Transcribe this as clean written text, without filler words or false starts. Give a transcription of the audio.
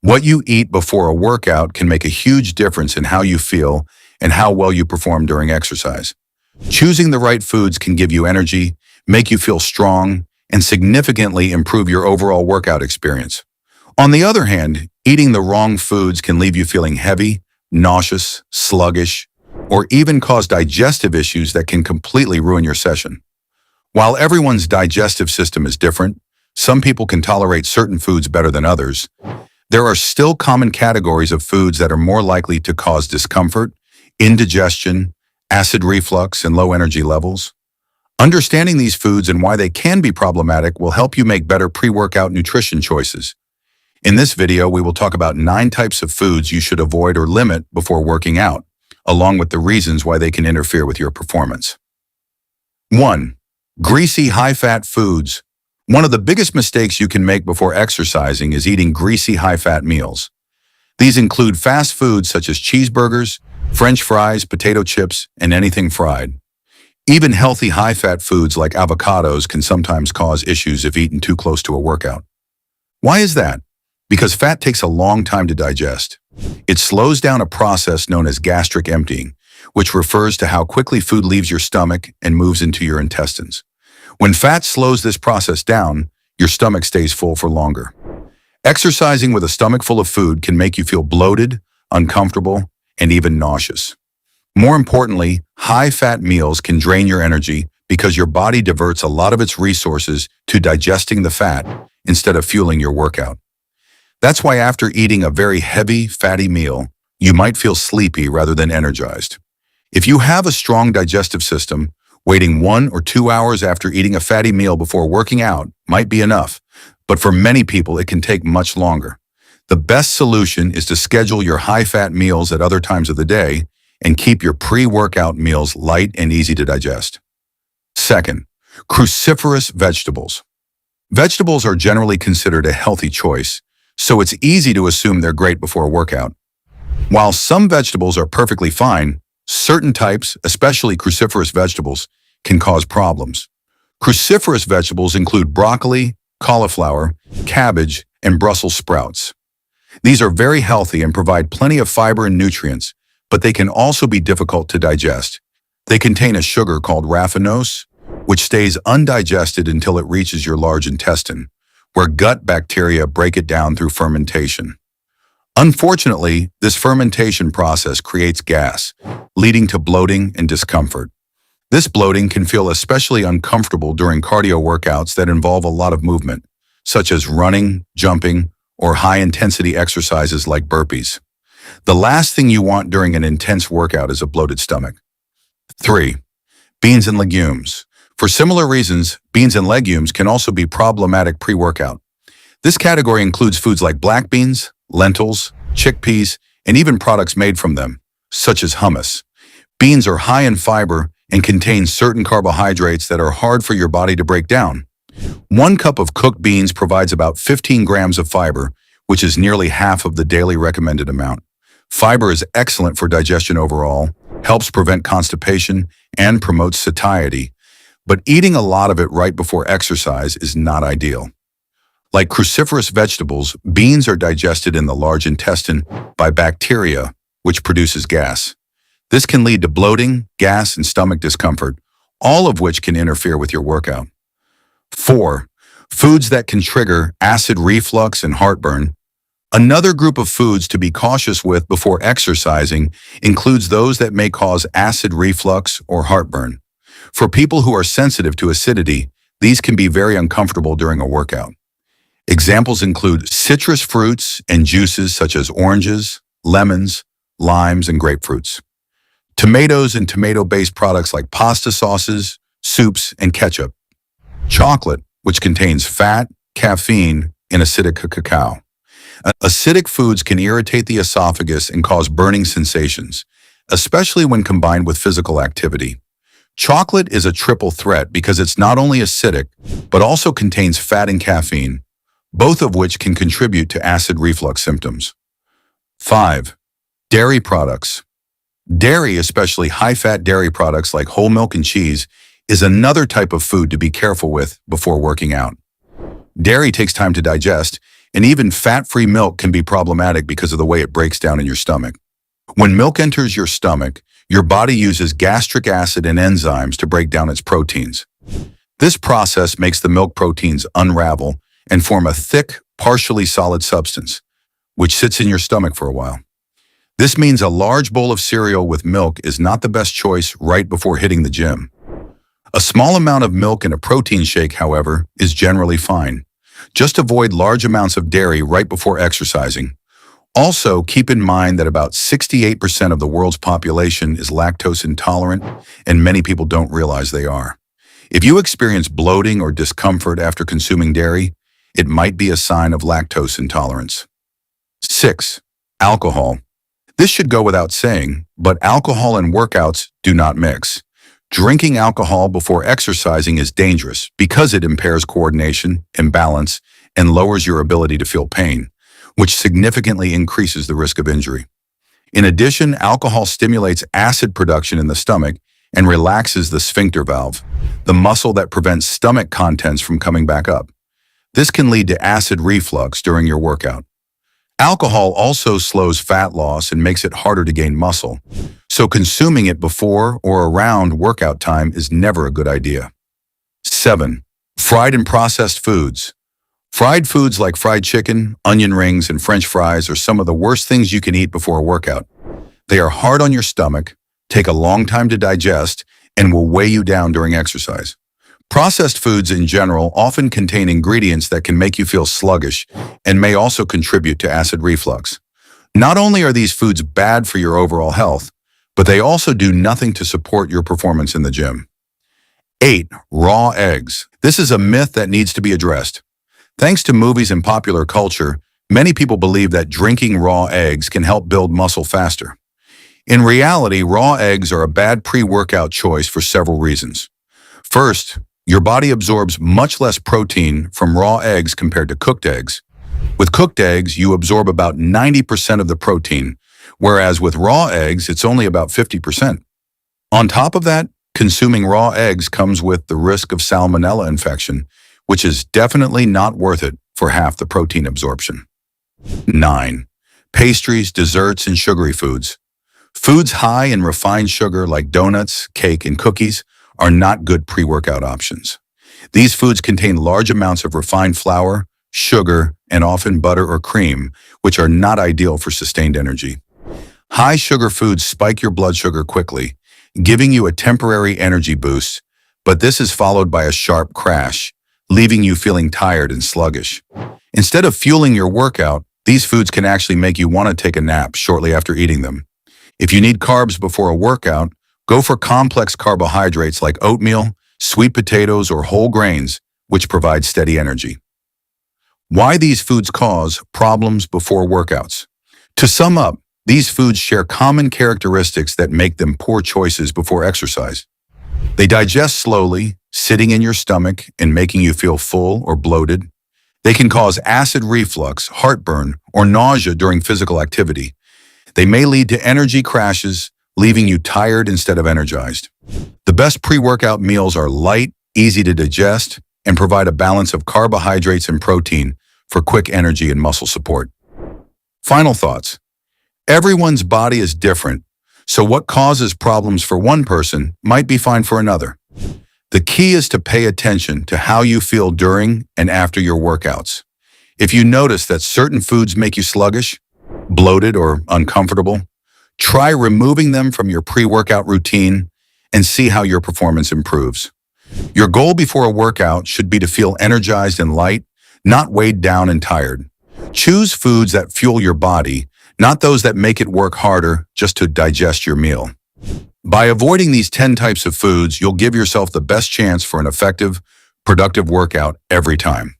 What you eat before a workout can make a huge difference in how you feel and how well you perform during exercise. Choosing the right foods can give you energy, make you feel strong, and significantly improve your overall workout experience. On the other hand, eating the wrong foods can leave you feeling heavy, nauseous, sluggish, or even cause digestive issues that can completely ruin your session. While everyone's digestive system is different, some people can tolerate certain foods better than others. There are still common categories of foods that are more likely to cause discomfort, indigestion, acid reflux, and low energy levels. Understanding these foods and why they can be problematic will help you make better pre-workout nutrition choices. In this video, we will talk about 9 types of foods you should avoid or limit before working out, along with the reasons why they can interfere with your performance. 1. Greasy, high-fat foods. One of the biggest mistakes you can make before exercising is eating greasy, high-fat meals. These include fast foods such as cheeseburgers, French fries, potato chips, and anything fried. Even healthy, high-fat foods like avocados can sometimes cause issues if eaten too close to a workout. Why is that? Because fat takes a long time to digest. It slows down a process known as gastric emptying, which refers to how quickly food leaves your stomach and moves into your intestines. When fat slows this process down, your stomach stays full for longer. Exercising with a stomach full of food can make you feel bloated, uncomfortable, and even nauseous. More importantly, high-fat meals can drain your energy because your body diverts a lot of its resources to digesting the fat instead of fueling your workout. That's why after eating a very heavy, fatty meal, you might feel sleepy rather than energized. If you have a strong digestive system, waiting 1 or 2 hours after eating a fatty meal before working out might be enough, but for many people it can take much longer. The best solution is to schedule your high-fat meals at other times of the day and keep your pre-workout meals light and easy to digest. 2. Cruciferous vegetables. Vegetables are generally considered a healthy choice, so it's easy to assume they're great before a workout. While some vegetables are perfectly fine, certain types, especially cruciferous vegetables, can cause problems. Cruciferous vegetables include broccoli, cauliflower, cabbage, and Brussels sprouts. These are very healthy and provide plenty of fiber and nutrients, but they can also be difficult to digest. They contain a sugar called raffinose, which stays undigested until it reaches your large intestine, where gut bacteria break it down through fermentation. Unfortunately, this fermentation process creates gas, leading to bloating and discomfort. This bloating can feel especially uncomfortable during cardio workouts that involve a lot of movement, such as running, jumping, or high-intensity exercises like burpees. The last thing you want during an intense workout is a bloated stomach. 3. Beans and legumes. For similar reasons, beans and legumes can also be problematic pre-workout. This category includes foods like black beans, lentils, chickpeas, and even products made from them, such as hummus. Beans are high in fiber and contain certain carbohydrates that are hard for your body to break down. 1 cup of cooked beans provides about 15 grams of fiber, which is nearly half of the daily recommended amount. Fiber is excellent for digestion overall, helps prevent constipation, and promotes satiety, but eating a lot of it right before exercise is not ideal. Like cruciferous vegetables, beans are digested in the large intestine by bacteria, which produces gas. This can lead to bloating, gas, and stomach discomfort, all of which can interfere with your workout. 4. Foods that can trigger acid reflux and heartburn. Another group of foods to be cautious with before exercising includes those that may cause acid reflux or heartburn. For people who are sensitive to acidity, these can be very uncomfortable during a workout. Examples include citrus fruits and juices such as oranges, lemons, limes, and grapefruits. Tomatoes and tomato-based products like pasta sauces, soups, and ketchup. Chocolate, which contains fat, caffeine, and acidic cacao. Acidic foods can irritate the esophagus and cause burning sensations, especially when combined with physical activity. Chocolate is a triple threat because it's not only acidic, but also contains fat and caffeine, both of which can contribute to acid reflux symptoms. 5. Dairy products. Dairy, especially high-fat dairy products like whole milk and cheese, is another type of food to be careful with before working out. Dairy takes time to digest, and even fat-free milk can be problematic because of the way it breaks down in your stomach. When milk enters your stomach, your body uses gastric acid and enzymes to break down its proteins. This process makes the milk proteins unravel and form a thick, partially solid substance, which sits in your stomach for a while. This means a large bowl of cereal with milk is not the best choice right before hitting the gym. A small amount of milk in a protein shake, however, is generally fine. Just avoid large amounts of dairy right before exercising. Also, keep in mind that about 68% of the world's population is lactose intolerant, and many people don't realize they are. If you experience bloating or discomfort after consuming dairy, it might be a sign of lactose intolerance. 6. Alcohol. This should go without saying, but alcohol and workouts do not mix. Drinking alcohol before exercising is dangerous because it impairs coordination, imbalance, and lowers your ability to feel pain, which significantly increases the risk of injury. In addition, alcohol stimulates acid production in the stomach and relaxes the sphincter valve, the muscle that prevents stomach contents from coming back up. This can lead to acid reflux during your workout. Alcohol also slows fat loss and makes it harder to gain muscle, so consuming it before or around workout time is never a good idea. 7. Fried and processed foods. Fried foods like fried chicken, onion rings, and French fries are some of the worst things you can eat before a workout. They are hard on your stomach, take a long time to digest, and will weigh you down during exercise. Processed foods in general often contain ingredients that can make you feel sluggish and may also contribute to acid reflux. Not only are these foods bad for your overall health, but they also do nothing to support your performance in the gym. 8. Raw eggs. This is a myth that needs to be addressed. Thanks to movies and popular culture, many people believe that drinking raw eggs can help build muscle faster. In reality, raw eggs are a bad pre-workout choice for several reasons. First, your body absorbs much less protein from raw eggs compared to cooked eggs. With cooked eggs, you absorb about 90% of the protein, whereas with raw eggs, it's only about 50%. On top of that, consuming raw eggs comes with the risk of salmonella infection, which is definitely not worth it for half the protein absorption. 9. Pastries, desserts, and sugary foods. Foods high in refined sugar like donuts, cake, and cookies are not good pre-workout options. These foods contain large amounts of refined flour, sugar, and often butter or cream, which are not ideal for sustained energy. High sugar foods spike your blood sugar quickly, giving you a temporary energy boost, but this is followed by a sharp crash, leaving you feeling tired and sluggish. Instead of fueling your workout, these foods can actually make you want to take a nap shortly after eating them. If you need carbs before a workout, go for complex carbohydrates like oatmeal, sweet potatoes, or whole grains, which provide steady energy. Why these foods cause problems before workouts. To sum up, these foods share common characteristics that make them poor choices before exercise. They digest slowly, sitting in your stomach and making you feel full or bloated. They can cause acid reflux, heartburn, or nausea during physical activity. They may lead to energy crashes, leaving you tired instead of energized. The best pre-workout meals are light, easy to digest, and provide a balance of carbohydrates and protein for quick energy and muscle support. Final thoughts. Everyone's body is different, so what causes problems for one person might be fine for another. The key is to pay attention to how you feel during and after your workouts. If you notice that certain foods make you sluggish, bloated, or uncomfortable, try removing them from your pre-workout routine and see how your performance improves. Your goal before a workout should be to feel energized and light, not weighed down and tired. Choose foods that fuel your body, not those that make it work harder just to digest your meal. By avoiding these 10 types of foods, you'll give yourself the best chance for an effective, productive workout every time.